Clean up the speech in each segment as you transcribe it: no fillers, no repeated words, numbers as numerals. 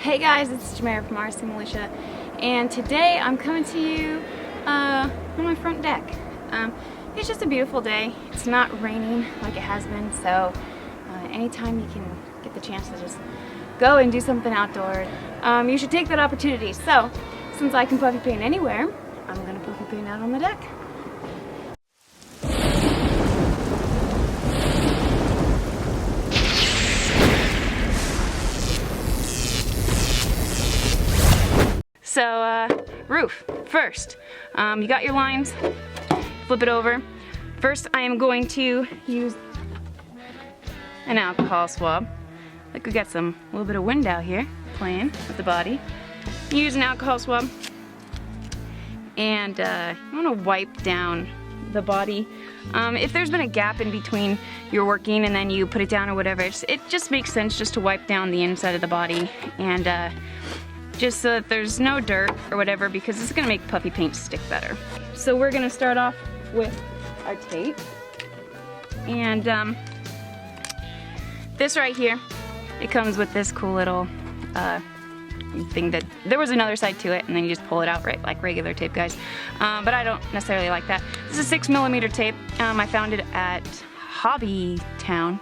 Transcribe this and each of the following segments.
Hey guys, it's Jamera from RC Militia, and today I'm coming to you on my front deck. It's just a beautiful day. It's not raining like it has been, so anytime you can get the chance to just go and do something outdoors, you should take that opportunity. So, since I can puffy paint anywhere, I'm gonna puffy paint out on the deck. So, roof first. You got your lines, flip it over. First, I am going to use an alcohol swab. Like we got a little bit of wind out here playing with the body. Use an alcohol swab, and you want to wipe down the body. If there's been a gap in between you're working and then you put it down or whatever, it just makes sense just to wipe down the inside of the body, and just so that there's no dirt or whatever, because it's gonna make puffy paint stick better. So we're gonna start off with our tape, and this right here, it comes with this cool little thing that there was another side to it, and then you just pull it out right like regular tape, guys. But I don't necessarily like that. This is 6mm tape. I found it at Hobby Town.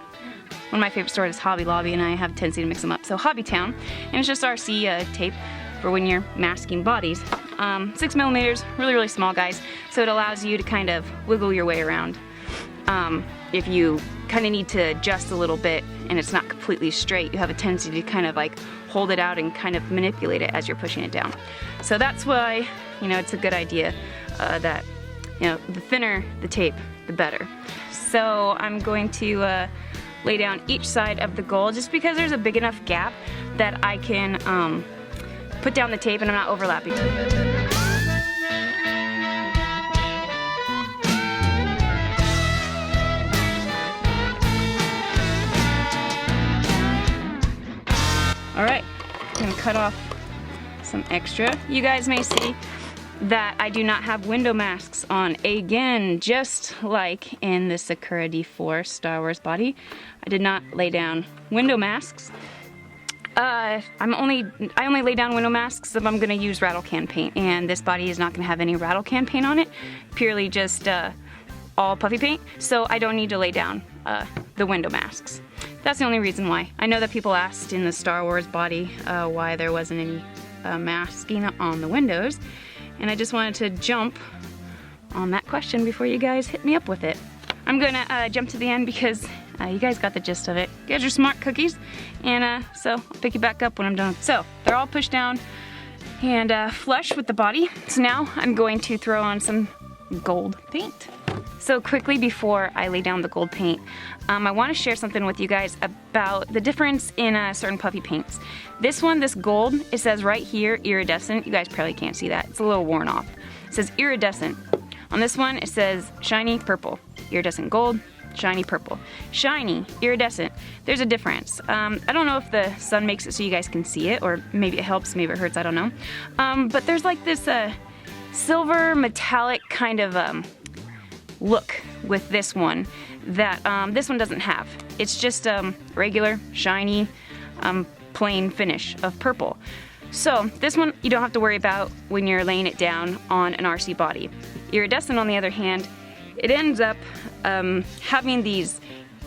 One of my favorite stores is Hobby Lobby, and I have a tendency to mix them up. So Hobby Town, and it's just RC tape for when you're masking bodies. 6mm, really, really small, guys. So it allows you to kind of wiggle your way around. If you kind of need to adjust a little bit and it's not completely straight, you have a tendency to kind of like hold it out and kind of manipulate it as you're pushing it down. So that's why, you know, it's a good idea that, you know, the thinner the tape, the better. So I'm going to lay down each side of the goal, just because there's a big enough gap that I can put down the tape and I'm not overlapping. Alright, I'm going to cut off some extra. You guys may see that I do not have window masks on again, just like in the Sakura D4 Star Wars body. I did not lay down window masks. I only lay down window masks if I'm gonna use rattle can paint, and this body is not gonna have any rattle can paint on it, purely just all puffy paint, so I don't need to lay down the window masks. That's the only reason why. I know that people asked in the Star Wars body why there wasn't any masking on the windows, and I just wanted to jump on that question before you guys hit me up with it. I'm gonna jump to the end because you guys got the gist of it. You guys are smart cookies, and so I'll pick you back up when I'm done. So they're all pushed down and flush with the body. So now I'm going to throw on some gold paint. So quickly before I lay down the gold paint, I want to share something with you guys about the difference in certain puffy paints. This one, this gold, it says right here, iridescent. You guys probably can't see that. It's a little worn off. It says iridescent. On this one, it says shiny purple. Iridescent gold, shiny purple. Shiny, iridescent. There's a difference. I don't know if the sun makes it so you guys can see it, or maybe it helps, maybe it hurts, I don't know. But there's like this silver metallic kind of look with this one that this one doesn't have. It's just regular, shiny, plain finish of purple. So this one you don't have to worry about when you're laying it down on an RC body. Iridescent, on the other hand, it ends up having these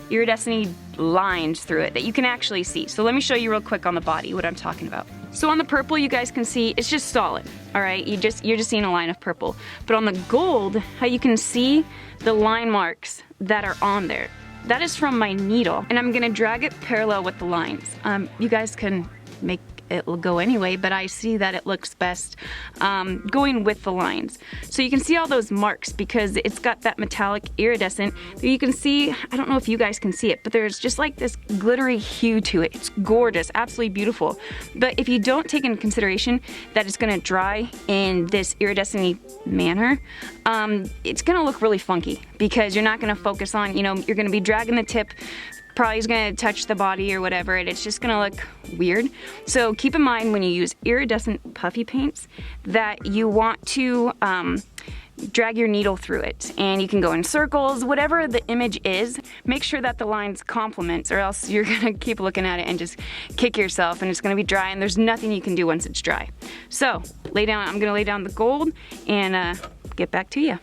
iridescent lines through it that you can actually see. So let me show you real quick on the body what I'm talking about. So on the purple, you guys can see it's just solid, all right? You're just seeing a line of purple. But on the gold, how you can see the line marks that are on there, that is from my needle, and I'm gonna drag it parallel with the lines. You guys can make it will go anyway, but I see that it looks best going with the lines. So you can see all those marks because it's got that metallic iridescent. You can see, I don't know if you guys can see it, but there's just like this glittery hue to it. It's gorgeous, absolutely beautiful. But if you don't take into consideration that it's gonna dry in this iridescent manner, it's gonna look really funky because you're not gonna focus on, you know, you're gonna be dragging the tip, probably is going to touch the body or whatever, and it's just going to look weird. So keep in mind when you use iridescent puffy paints that you want to drag your needle through it, and you can go in circles, whatever the image is. Make sure that the lines complement, or else you're gonna keep looking at it and just kick yourself, and it's gonna be dry, and there's nothing you can do once it's dry. So I'm gonna lay down the gold and get back to you.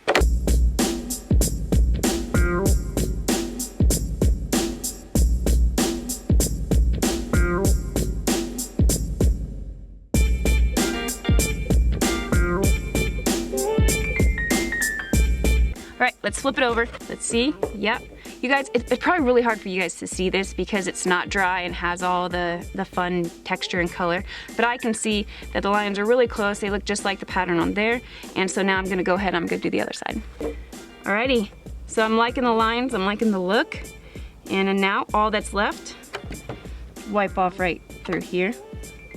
All right, let's flip it over. Let's see. Yep. You guys, it's probably really hard for you guys to see this because it's not dry and has all the fun texture and color. But I can see that the lines are really close. They look just like the pattern on there. And so now I'm gonna go ahead and I'm gonna do the other side. Alrighty, so I'm liking the lines, I'm liking the look. And then now all that's left, wipe off right through here.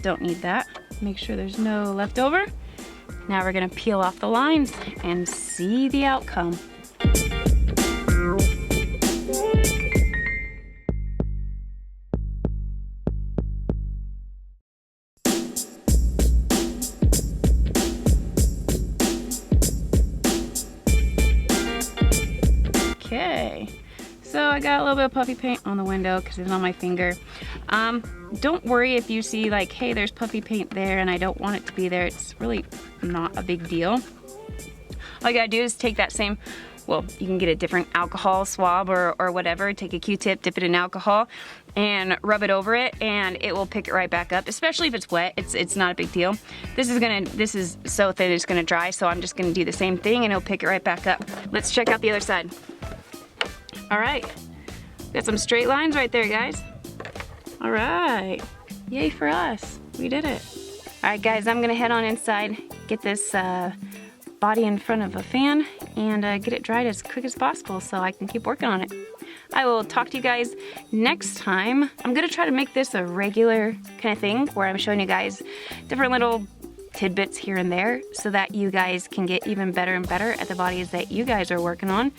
Don't need that. Make sure there's no leftover. Now we're gonna peel off the lines and see the outcome. Okay, so I got a little bit of puffy paint on the window because it's on my finger. Don't worry if you see like, hey, there's puffy paint there and I don't want it to be there. It's really not a big deal. All you gotta do is take that same, well, you can get a different alcohol swab or whatever, take a Q-tip, dip it in alcohol, and rub it over it, and it will pick it right back up, especially if it's wet. It's not a big deal. This is so thin it's gonna dry, so I'm just gonna do the same thing and it'll pick it right back up. Let's check out the other side. All right, got some straight lines right there, guys. All right, yay for us, we did it. All right, guys, I'm gonna head on inside, get this body in front of a fan, and get it dried as quick as possible so I can keep working on it. I will talk to you guys next time. I'm gonna try to make this a regular kind of thing where I'm showing you guys different little tidbits here and there so that you guys can get even better and better at the bodies that you guys are working on.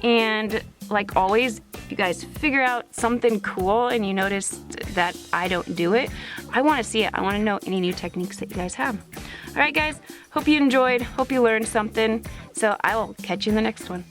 And like always, if you guys figure out something cool and you notice that I don't do it, I want to see it. I want to know any new techniques that you guys have. All right, guys, hope you enjoyed, hope you learned something. So I will catch you in the next one.